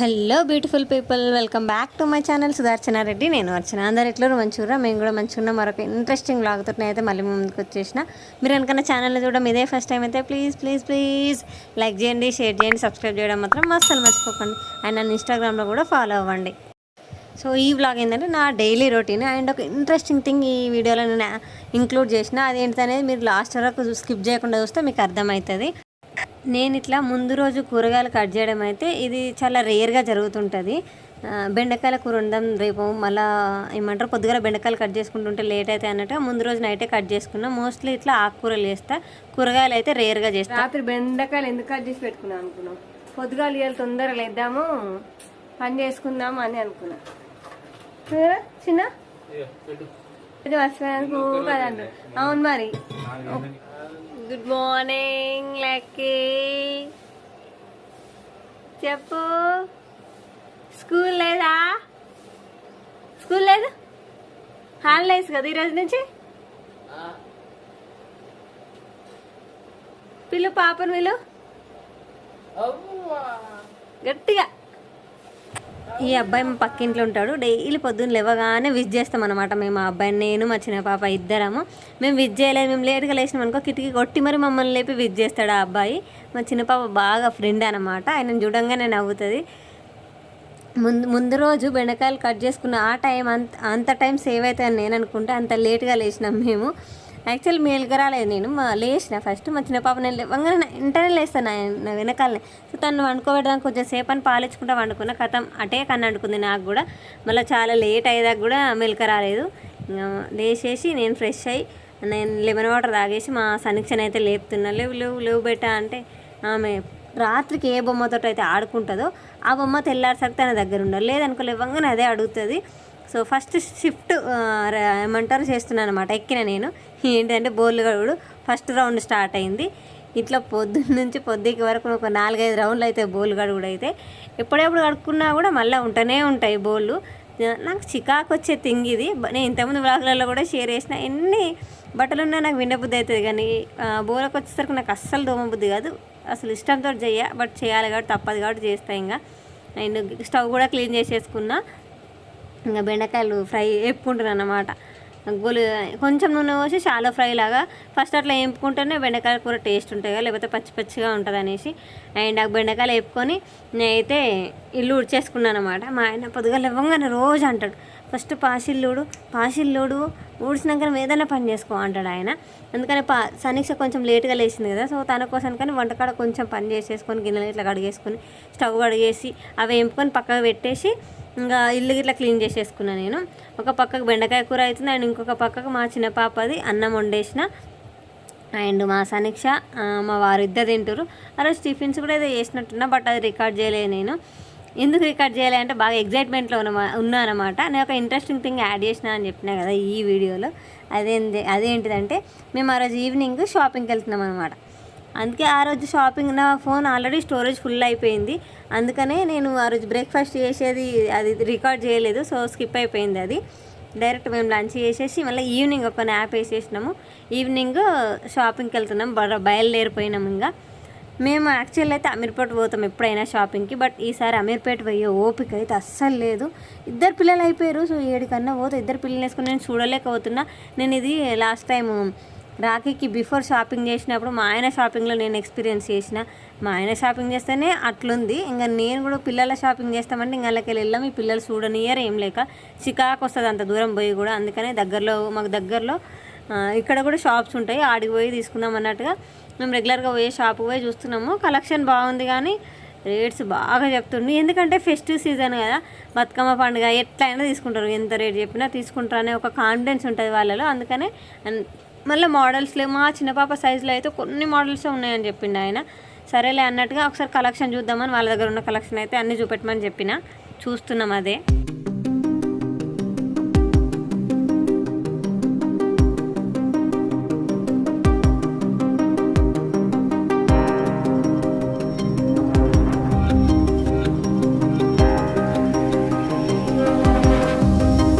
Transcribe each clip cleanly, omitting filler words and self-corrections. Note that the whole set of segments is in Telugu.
Hello beautiful people, welcome back to my channel Sudarshana Reddy. నేను అర్చన. అందరు ఎట్లా మంచిగా, మేము కూడా మంచిగా ఉన్నాం. మరొక ఇంట్రెస్టింగ్ బ్లాగ్తో అయితే మళ్ళీ ముందుకు వచ్చేసిన. మీరు అనుకున్న ఛానల్ని చూడడం ఇదే ఫస్ట్ టైం అయితే ప్లీజ్ లైక్ చేయండి, షేర్ చేయండి, సబ్స్క్రైబ్ చేయడం మాత్రం అస్సలు మర్చిపోకండి. అండ్ నన్ను ఇన్స్టాగ్రామ్లో కూడా ఫాలో అవ్వండి. సో ఈ వ్లాగ్ ఏంటంటే నా డైలీ రొటీన్ అండ్ ఒక ఇంట్రెస్టింగ్ థింగ్ ఈ వీడియోలో నేను ఇంక్లూడ్ చేసిన. అదేంటనేది మీరు లాస్ట్ వరకు స్కిప్ చేయకుండా చూస్తే మీకు అర్థమవుతుంది. నేను ఇట్లా ముందు రోజు కూరగాయలు కట్ చేయడం అయితే ఇది చాలా రేర్గా జరుగుతుంటుంది. బెండకాయల కూర వండడం రేపు మళ్ళీ ఏమంటారు పొద్దుగాల బెండకాయలు కట్ చేసుకుంటుంటే లేట్ అయితే అన్నట్టుగా ముందు రోజు నైటే కట్ చేసుకున్నా. మోస్ట్లీ ఇట్లా ఆకుకూరలు చేస్తా, కూరగాయలు అయితే రేర్గా చేస్తా. రాత్రి బెండకాయలు ఎందుకు కట్ చేసి పెట్టుకున్నాం అనుకున్నాం, పొద్దుగాలు ఇవాళ తొందరగా లేద్దాము పని చేసుకుందాము అని అనుకున్నా. చిన్న మర్చిపోయాను కదండి. అవును మరి. గుడ్ మార్నింగ్ లక్కీ, చెప్పు. స్కూల్ లేదా? స్కూల్ లేదు, హాలిడేస్ కదా ఈరోజు నుంచి. పిల్లు పాపను వీళ్ళు గట్టిగా. ఈ అబ్బాయి మా పక్కింట్లో ఉంటాడు. డైలీ పొద్దున్న లేవగానే విజ్ చేస్తాం అనమాట. మేము ఆ అబ్బాయిని, నేను మా చిన్న పాప ఇద్దరము. మేము విజ్ చేయలేదు, మేము లేట్గా లేచినాం అనుకో కిటికీ కొట్టి మరి మమ్మల్ని లేపి విజ్ చేస్తాడు ఆ అబ్బాయి. మా చిన్న పాప బాగా ఫ్రెండ్ అనమాట. ఆయన చూడంగానే నవ్వుతుంది. ముందు రోజు బెండకాయలు కట్ చేసుకున్న ఆ టైం అంత టైం సేవ్ అవుతుందని నేను అనుకుంటే అంత లేట్గా లేచినాం మేము. యాక్చువల్లీ మేలుగా రాలేదు. నేను లేచిన ఫస్ట్ మా చిన్న పాప నేను లేవంగానే వెంటనే లేస్తాను నా వెనకాలనే. సో తను వండుకోబెట్టడానికి కొంచెం సేపు అని పాలించుకుంటా వండుకున్న కథం అటే కన్ను అంటుకుంది నాకు కూడా. మళ్ళీ చాలా లేట్ అయ్యేదాకా కూడా మెలక రాలేదు. లేచేసి నేను ఫ్రెష్ అయ్యి నేను లెమన్ వాటర్ తాగేసి మా సనీక్షని అయితే లేపుతున్నా. లేవు బెట్టా అంటే ఆమె రాత్రికి ఏ బొమ్మతో అయితే ఆడుకుంటుందో ఆ బొమ్మ తెల్లారిసరికి తన దగ్గర ఉండాలి. లేదనుకో లేవంగానే అదే అడుగుతుంది. సో ఫస్ట్ షిఫ్ట్ ఏమంటారు చేస్తున్నాను అనమాట. ఎక్కిన నేను ఏంటంటే బోర్లు గడుగుడు ఫస్ట్ రౌండ్ స్టార్ట్ అయింది. ఇట్లా పొద్దున్న నుంచి పొద్దుకి వరకు ఒక 4-5 రౌండ్లు అయితే బోర్లు గడుగుడు అయితే. ఎప్పుడెప్పుడు కడుక్కున్నా కూడా మళ్ళీ ఉంటూనే ఉంటాయి బోళ్ళు. నాకు చికాకు వచ్చే థింగ్ ఇది. నేను ఇంతకుముందు వ్లాగ్లలో కూడా షేర్ చేసిన. ఎన్ని బట్టలు ఉన్నా నాకు వినబుద్ధి అవుతుంది, కానీ బోర్లకు వచ్చేసరికి నాకు అస్సలు దోమబుద్ధి కాదు. అసలు ఇష్టంతో బట్ చేయాలి కాబట్టి తప్పదు కాబట్టి చేస్తాను. ఇంకా నేను స్టవ్ కూడా క్లీన్ చేసేసుకున్నా. ఇంకా బెండకాయలు ఫ్రై వేపుకుంటున్నాను అన్నమాట. కొంచెం నూనె పోసి షాలో ఫ్రై లాగా ఫస్ట్ అట్లా వేపుకుంటేనే బెండకాయ కూర టేస్ట్ ఉంటుంది కదా, లేకపోతే పచ్చిగా ఉంటుంది అనేసి. అండ్ ఆ బెండకాయలు వేపుకొని నేనైతే ఇల్లు ఉడిచేసుకున్నాను అనమాట. మా ఆయన పొద్దుగా లేవగానే రోజు అంటాడు, ఫస్ట్ పాసిల్లుడు ఊడ్చినాక ఏదైనా పని చేసుకో అంటాడు ఆయన. అందుకని సనీక్ష కొంచెం లేట్గా లేచింది కదా, సో తన కోసం కానీ వంటకాడ కొంచెం పని చేసేసుకొని గిన్నెలు ఇట్లా కడిగేసుకొని స్టవ్ కడిగేసి అవి వేపుకొని పక్కకు పెట్టేసి ఇంకా ఇల్లు ఇట్లా క్లీన్ చేసేసుకున్నాను నేను. ఒక పక్కకు బెండకాయ కూర అవుతుంది అండ్ ఇంకొక పక్కకు మా చిన్న పాపది అన్నం వండేసిన. అండ్ మా సనీక్ష మా వారు ఇద్దరు తింటారు. ఆ రోజు టిఫిన్స్ కూడా ఏదో చేసినట్టున్నా, బట్ అది రికార్డ్ చేయలేదు నేను. ఎందుకు రికార్డ్ చేయాలి అంటే బాగా ఎగ్జైట్మెంట్లో ఉన్నా అనమాట. నేను ఒక ఇంట్రెస్టింగ్ థింగ్ యాడ్ చేసిన అని చెప్పినా కదా ఈ వీడియోలో. అదేంటిదంటే మేము ఆ రోజు ఈవినింగ్ షాపింగ్కి వెళ్తున్నాం అనమాట. అందుకే ఆ రోజు షాపింగ్ నా ఫోన్ ఆల్రెడీ స్టోరేజ్ ఫుల్ అయిపోయింది. అందుకనే నేను ఆ రోజు బ్రేక్ఫాస్ట్ చేసేది అది రికార్డ్ చేయలేదు. సో స్కిప్ అయిపోయింది అది. డైరెక్ట్ మేము లంచ్ చేసేసి మళ్ళీ ఈవినింగ్ ఒక యాప్ వేసేసినాము. ఈవినింగ్ షాపింగ్కి వెళ్తున్నాం, బయలుదేరిపోయినాము. ఇంకా మేము యాక్చువల్ అయితే అమీర్పేట పోతాం ఎప్పుడైనా షాపింగ్కి, బట్ ఈసారి అమీర్పేట పోయే ఓపిక అయితే అస్సలు లేదు. ఇద్దరు పిల్లలు అయిపోయారు. సో 7 కన్నా పోతే ఇద్దరు పిల్లలు వేసుకుని నేను చూడలేకపోతున్నా. నేను ఇది లాస్ట్ టైము రాఖీకి బిఫోర్ షాపింగ్ చేసినప్పుడు మా ఆయన షాపింగ్లో నేను ఎక్స్పీరియన్స్ చేసిన. మా ఆయన షాపింగ్ చేస్తేనే అట్లుంది. ఇంకా నేను కూడా పిల్లల షాపింగ్ చేస్తామంటే ఇంకా వాళ్ళకి వెళ్ళాం. ఈ పిల్లలు చూడనియర్ ఏం లేక చికాకు వస్తుంది అంత దూరం పోయి కూడా. అందుకనే మాకు దగ్గరలో ఇక్కడ కూడా షాప్స్ ఉంటాయి, ఆడికి పోయి తీసుకుందాం అన్నట్టుగా మేము రెగ్యులర్గా పోయే షాప్కి పోయి చూస్తున్నాము. కలెక్షన్ బాగుంది కానీ రేట్స్ బాగా చెప్తుండే. ఎందుకంటే ఫెస్టివ్ సీజన్ కదా, బతుకమ్మ పండుగ ఎట్లయినా తీసుకుంటారు, ఎంత రేట్ చెప్పినా తీసుకుంటారు అనే ఒక కాన్ఫిడెన్స్ ఉంటుంది వాళ్ళలో. అందుకనే మళ్ళీ మోడల్స్లో మా చిన్న పాప సైజులో అయితే కొన్ని మోడల్స్ ఉన్నాయని చెప్పిండు ఆయన. సరేలే అన్నట్టుగా ఒకసారి కలెక్షన్ చూద్దామని వాళ్ళ దగ్గర ఉన్న కలెక్షన్ అయితే అన్నీ చూపెట్టమని చెప్పిన. చూస్తున్నాం అదే.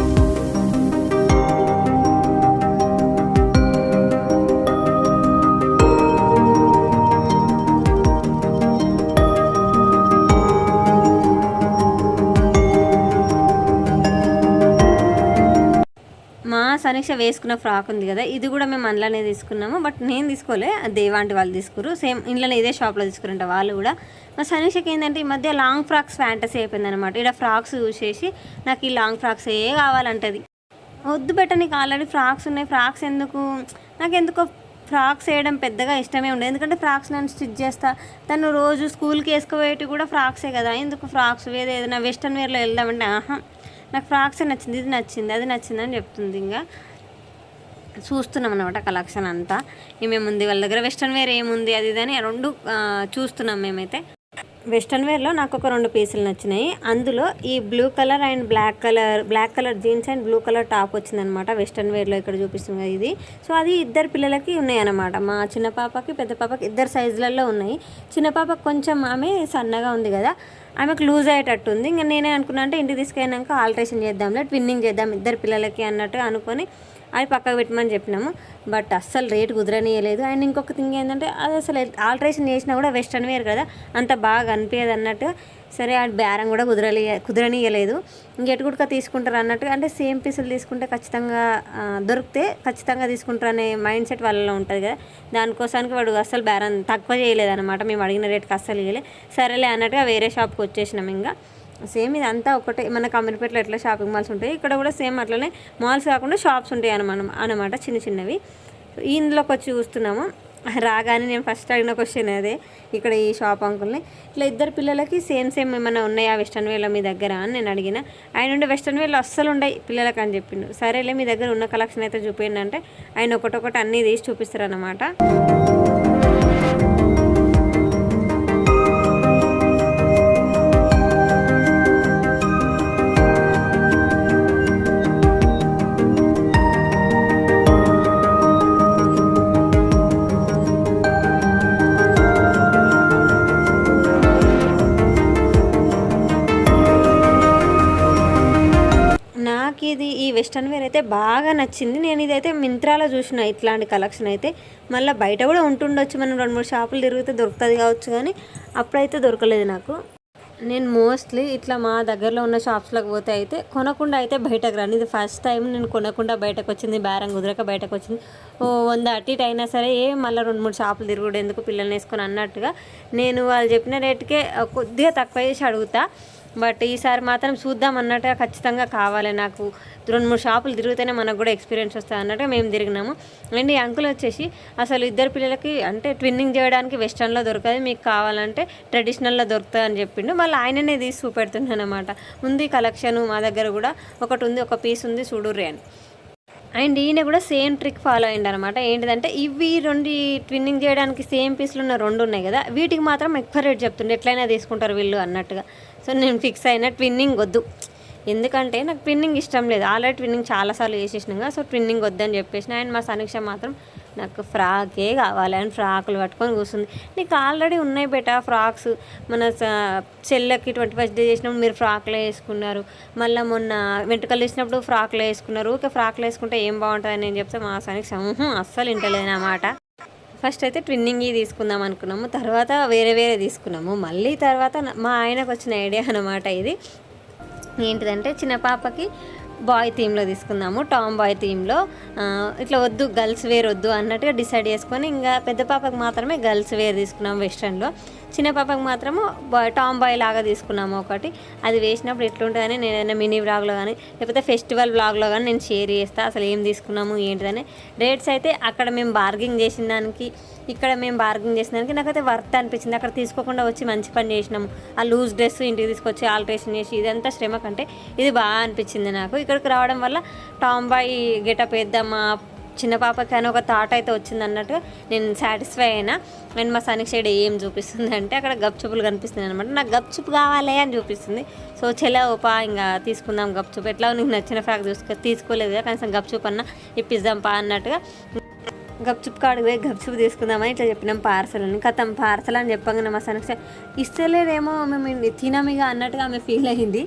సమీక్ష వేసుకున్న ఫ్రాక్ ఉంది కదా, ఇది కూడా మేము అందులోనే తీసుకున్నాము. బట్ నేను తీసుకోలే, దేవాంటి వాళ్ళు తీసుకురు. సేమ్ ఇంట్లోనే ఇదే షాప్లో తీసుకురంట వాళ్ళు కూడా. మా సమీక్షకి ఏంటంటే ఈ మధ్య లాంగ్ ఫ్రాక్స్ ఫ్యాంటసీ అయిపోయింది అనమాట. ఇక్కడ ఫ్రాక్స్ చూసేసి నాకు ఈ లాంగ్ ఫ్రాక్స్ కావాలంటది. వద్దు బెట్ట, నీకు ఆల్రెడీ ఫ్రాక్స్ ఉన్నాయి, ఫ్రాక్స్ ఎందుకు, నాకు ఎందుకో ఫ్రాక్స్ వేయడం పెద్దగా ఇష్టమే ఉండదు. ఎందుకంటే ఫ్రాక్స్ నేను స్టిచ్ చేస్తా, తను రోజు స్కూల్కి వేసుకోవేటి కూడా ఫ్రాక్సే కదా, ఎందుకు ఫ్రాక్స్ ఏదైనా వెస్ట్రన్ వేర్లో వెళ్దామంటే నాకు ఫ్రాక్సే నచ్చింది, ఇది నచ్చింది, అది నచ్చింది అని చెప్తుంది. ఇంకా చూస్తున్నాం అనమాట కలెక్షన్ అంతా ఏమేముంది వాళ్ళ దగ్గర, వెస్ట్రన్ వేర్ ఏముంది అది ఇది అని రెండు చూస్తున్నాం మేమైతే. వెస్ట్రన్ వేర్లో నాకు ఒక 2 పీసులు నచ్చినాయి. అందులో ఈ blue colour and black colour jeans and blue colour top వచ్చిందనమాట వెస్ట్రన్ వేర్లో ఇక్కడ చూపిస్తుంది ఇది. సో అది ఇద్దరు పిల్లలకి ఉన్నాయి అనమాట, మా చిన్న పాపకి పెద్ద పాపకి ఇద్దరు సైజులలో ఉన్నాయి. చిన్న పాపకి కొంచెం ఆమె సన్నగా ఉంది కదా, ఆమెకు లూజ్ అయ్యేటట్టు ఉంది. ఇంకా నేనే అనుకున్నా అంటే ఇంటికి తీసుకెళ్ళినాక ఆల్ట్రేషన్ చేద్దాంలే, ట్విన్నింగ్ చేద్దాం ఇద్దరు పిల్లలకి అన్నట్టు అనుకొని అది పక్కకు పెట్టమని చెప్పినాము. బట్ అస్సలు రేటు కుదరనీయలేదు. అండ్ ఇంకొక థింగ్ ఏంటంటే అది అసలు ఆల్ట్రేషన్ చేసినా కూడా వెస్ట్రన్ వేర్ కదా అంత బాగా అనిపించదు అన్నట్టు. సరే ఆ బేరం కూడా కుదరనీయలేదు. ఇంకెటుకుడుక తీసుకుంటారు అన్నట్టుగా, అంటే సేమ్ పీసులు తీసుకుంటే ఖచ్చితంగా దొరికితే ఖచ్చితంగా తీసుకుంటారు అనే మైండ్ సెట్ వాళ్ళలో ఉంటుంది కదా, దానికోసానికి వాడు అస్సలు బేరం తక్కువ చేయలేదన్నమాట. మేము అడిగిన రేటుకి అస్సలు ఇవ్వలే. సరేలే అన్నట్టుగా వేరే షాప్కి వచ్చేసినాం. ఇంకా సేమ్ ఇదంతా ఒకటే, మన అమీర్పేటలో ఎట్లా షాపింగ్ మాల్స్ ఉంటాయి ఇక్కడ కూడా సేమ్ అట్లనే మాల్స్ కాకుండా షాప్స్ ఉంటాయి అనమాట చిన్న చిన్నవి. ఇందులోకి వచ్చి చూస్తున్నాము. రాగానే నేను ఫస్ట్ అడిగిన క్వశ్చన్ అదే, ఇక్కడ ఈ షాప్ అంకుల్ని ఇట్లా ఇద్దరు పిల్లలకి సేమ్ ఏమైనా ఉన్నాయా వెస్ట్రన్ వేర్లో మీ దగ్గర అని నేను అడిగిన. ఆయన ఉండే వెస్ట్రన్ వేర్లో అస్సలు ఉన్నాయి పిల్లలకి అని చెప్పిండు. సరేలే మీ దగ్గర ఉన్న కలెక్షన్ అయితే చూపించండి అంటే ఆయన ఒకటొకటి అన్నీ తీసి చూపిస్తారు అన్నమాట. ఇది ఈ వెస్ట్రన్ వేర్ అయితే బాగా నచ్చింది. నేను ఇదైతే మింత్రాలో చూసిన ఇట్లాంటి కలెక్షన్ అయితే, మళ్ళీ బయట కూడా ఉంటుండొచ్చు, మనం 2-3 షాపులు తిరిగితే దొరుకుతుంది కావచ్చు, కానీ అప్పుడైతే దొరకలేదు నాకు. నేను మోస్ట్లీ ఇట్లా మా దగ్గరలో ఉన్న షాప్స్లోకి పోతే అయితే కొనకుండా అయితే బయటకు రాను. ఇది ఫస్ట్ టైం నేను కొనకుండా బయటకు వచ్చింది, బేరం కుదరక బయటకు వచ్చింది. 100 అటు ఇటు అయినా సరే మళ్ళీ 2-3 షాపులు తిరుగుడు ఎందుకు పిల్లల్ని వేసుకొని అన్నట్టుగా నేను వాళ్ళు చెప్పిన రేటుకే కొద్దిగా తక్కువ చేసి అడుగుతా. బట్ ఈసారి మాత్రం చూద్దాం అన్నట్టుగా ఖచ్చితంగా కావాలి నాకు. 2-3 షాపులు తిరిగితేనే మనకు కూడా ఎక్స్పీరియన్స్ వస్తుంది అన్నట్టుగా మేము తిరిగినాము. అండ్ ఈ అంకుల్ వచ్చేసి అసలు ఇద్దరు పిల్లలకి అంటే ట్విన్నింగ్ చేయడానికి వెస్ట్రన్లో దొరకదు, మీకు కావాలంటే ట్రెడిషనల్లో దొరుకుతుంది అని చెప్పిండు. మళ్ళీ ఆయననే తీసి చూపెడుతున్నాను అనమాట. ఉంది కలెక్షన్ మా దగ్గర కూడా ఒకటి ఉంది, ఒక పీస్ ఉంది చూడుర్రి అని. అండ్ ఈయన కూడా సేమ్ ట్రిక్ ఫాలో అయ్యిండు అనమాట. ఏంటిదంటే ఇవి 2 ట్విన్నింగ్ చేయడానికి సేమ్ పీస్లు ఉన్న 2 ఉన్నాయి కదా, వీటికి మాత్రం ఎక్కువ రేట్ చెప్తుండే, ఎట్లయినా తీసుకుంటారు వీళ్ళు అన్నట్టుగా. సో నేను ఫిక్స్ అయినా ట్విన్నింగ్ వద్దు, ఎందుకంటే నాకు ట్విన్నింగ్ ఇష్టం లేదు. ఆల్రెడీ ట్విన్నింగ్ చాలాసార్లు చేసేసినాగా, సో ట్విన్నింగ్ వద్దని చెప్పేసిన. అండ్ మా సమీక్ష మాత్రం నాకు ఫ్రాకే కావాలి అని ఫ్రాకులు పట్టుకొని కూర్చుంది. నీకు ఆల్రెడీ ఉన్నాయి బెట ఫ్రాక్స్, మన చెల్లెకి 21st డే చేసినప్పుడు మీరు ఫ్రాక్లో వేసుకున్నారు, మళ్ళీ మొన్న వెంట్రుకలు వేసినప్పుడు ఫ్రాక్లో వేసుకున్నారు, ఊరికే ఫ్రాక్లో వేసుకుంటే ఏం బాగుంటుందని నేను చెప్తే మా సమీక్ష అస్సలు ఇంటలేదన్నమాట. ఫస్ట్ అయితే ట్విన్నింగ్ తీసుకుందాం అనుకున్నాము, తర్వాత వేరే తీసుకున్నాము. మళ్ళీ తర్వాత మా ఆయనకు వచ్చిన ఐడియా అనమాట ఇది. ఏంటిదంటే చిన్న పాపకి బాయ్ థీమ్లో తీసుకుందాము, టామ్ బాయ్ థీమ్లో. ఇట్లా వద్దు గర్ల్స్ వేర్ వద్దు అన్నట్టుగా డిసైడ్ చేసుకొని ఇంకా పెద్ద పాపకి మాత్రమే గర్ల్స్ వేర్ తీసుకున్నాము వెస్ట్రన్లో, చిన్న పాపకి మాత్రము టామ్ బాయ్ లాగా తీసుకున్నాము ఒకటి. అది వేసినప్పుడు ఎట్లుంటుందని నేను ఏదైనా మినీ వ్లాగ్లో కానీ లేకపోతే ఫెస్టివల్ వ్లాగ్లో కానీ నేను షేర్ చేస్తాను అసలు ఏం తీసుకున్నాము ఏంటిదని. రేట్స్ అయితే అక్కడ మేము బార్గింగ్ చేసిన దానికి ఇక్కడ మేము బార్గింగ్ చేసిన దానికి నాకైతే వర్త్ అనిపించింది. అక్కడ తీసుకోకుండా వచ్చి మంచి పని చేసినాము, ఆ లూజ్ డ్రెస్ ఇంటికి తీసుకొచ్చి ఆల్ట్రేషన్ చేసి ఇదంతా శ్రమ కంటే ఇది బాగా అనిపించింది నాకు. ఇక్కడికి రావడం వల్ల టామ్ బాయ్ గెటప్ వేద్దామా చిన్న పాపకి అని ఒక థాట్ అయితే వచ్చింది అన్నట్టుగా నేను సాటిస్ఫై అయినా. అండ్ మా సనికి సైడ్ ఏం చూపిస్తుంది అంటే అక్కడ గప్చుప్పులు కనిపిస్తుంది అనమాట. నాకు గప్చుప్ కావాలి అని చూపిస్తుంది. సో చెలవపా ఇంకా తీసుకుందాం గప్చుప్, ఎట్లా నీకు నచ్చిన ఫ్రాక్ తీసుకోలేదు కదా కనీసం గప్చుప్ అన్న ఇప్పిద్దాం పా అన్నట్టుగా గప్చుప్ కాడికి పోయి గప్చుప్ తీసుకుందామని ఇట్లా చెప్పినాం. పార్సల్ అని కథం పార్సల్ అని చెప్పగానే మా సనక్ష ఇస్తలేదేమో మేము తినమిగా అన్నట్టుగా ఆమె ఫీల్ అయింది.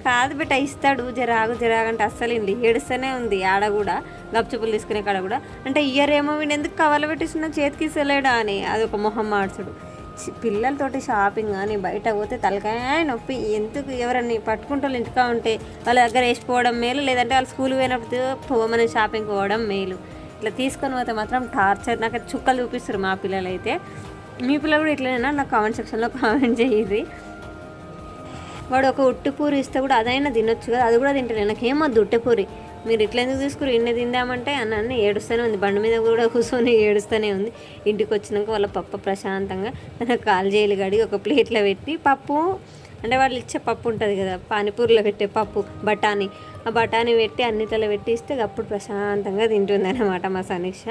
కాదు బిడ్డ ఇస్తాడు జరాగంటే అస్సలు ఇండి ఏడుస్తూనే ఉంది. ఆడ కూడా గప్చుప్పులు తీసుకునే కాడ కూడా అంటే ఇయర్ ఏమో వీడు ఎందుకు కవర్లు పెట్టిస్తున్నా చేతికి ఇస్తలేడా అని అది ఒక మొహం మార్చుడు. పిల్లలతోటి షాపింగ్ కానీ బయట పోతే తలకాయ నొప్పి. ఎందుకు ఎవరన్నా పట్టుకుంటూ ఇంటికా ఉంటే వాళ్ళ దగ్గర వేసిపోవడం మేలు, లేదంటే వాళ్ళు స్కూల్ పోయినప్పుడు పోమని షాపింగ్ పోవడం మేలు. ఇట్లా తీసుకొని పోతే మాత్రం టార్చర్. నాకు చుక్కలు చూపిస్తారు మా పిల్లలు అయితే. మీ పిల్లలు కూడా ఇట్లనేనా? నాకు కామెంట్ సెక్షన్లో కామెంట్ చేయండి. వాడు ఒక ఉట్టిపూరి ఇస్తే కూడా అదైనా తినొచ్చు కదా, అది కూడా తింటలేదు. నాకేమొద్దు ఉట్టిపూరి, మీరు ఇట్లా ఎందుకు తీసుకురు, ఇన్ని తిందామంటే అన్నీ ఏడుస్తూనే ఉంది. బండి మీద కూడా కూర్చొని ఏడుస్తూనే ఉంది. ఇంటికి వచ్చినాక వాళ్ళ పప్పు ప్రశాంతంగా నాకు కాలు చేయలు కడిగి ఒక ప్లేట్లో పెట్టి పప్పు అంటే వాళ్ళు ఇచ్చే పప్పు ఉంటుంది కదా, పానీపూరిలో పెట్టే పప్పు బఠానీ, ఆ బఠానీ పెట్టి అన్నిట్లలో పెట్టి ఇస్తే అప్పుడు ప్రశాంతంగా తింటుంది అన్నమాట మా సమీక్ష.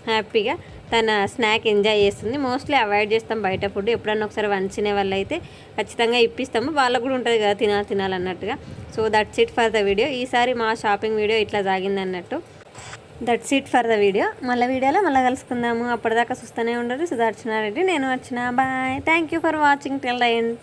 హ్యాపీగా తన స్నాక్ ఎంజాయ్ చేస్తుంది. మోస్ట్లీ అవాయిడ్ చేస్తాం బయట ఫుడ్. ఎప్పుడన్నా ఒకసారి వంచిన వాళ్ళు అయితే ఖచ్చితంగా ఇప్పిస్తాము, వాళ్ళకు కూడా ఉంటుంది కదా తినాలన్నట్టుగా. So that's it for the video. ఈసారి మా షాపింగ్ వీడియో ఇట్లా సాగింది అన్నట్టు. That's it for the video. మళ్ళీ వీడియోలో మళ్ళీ కలుసుకుందాము. అప్పటిదాకా చూస్తూనే ఉండరు. సుదర్శనారెడ్డి, నేను Archana. Bye. Thank you for watching till the end.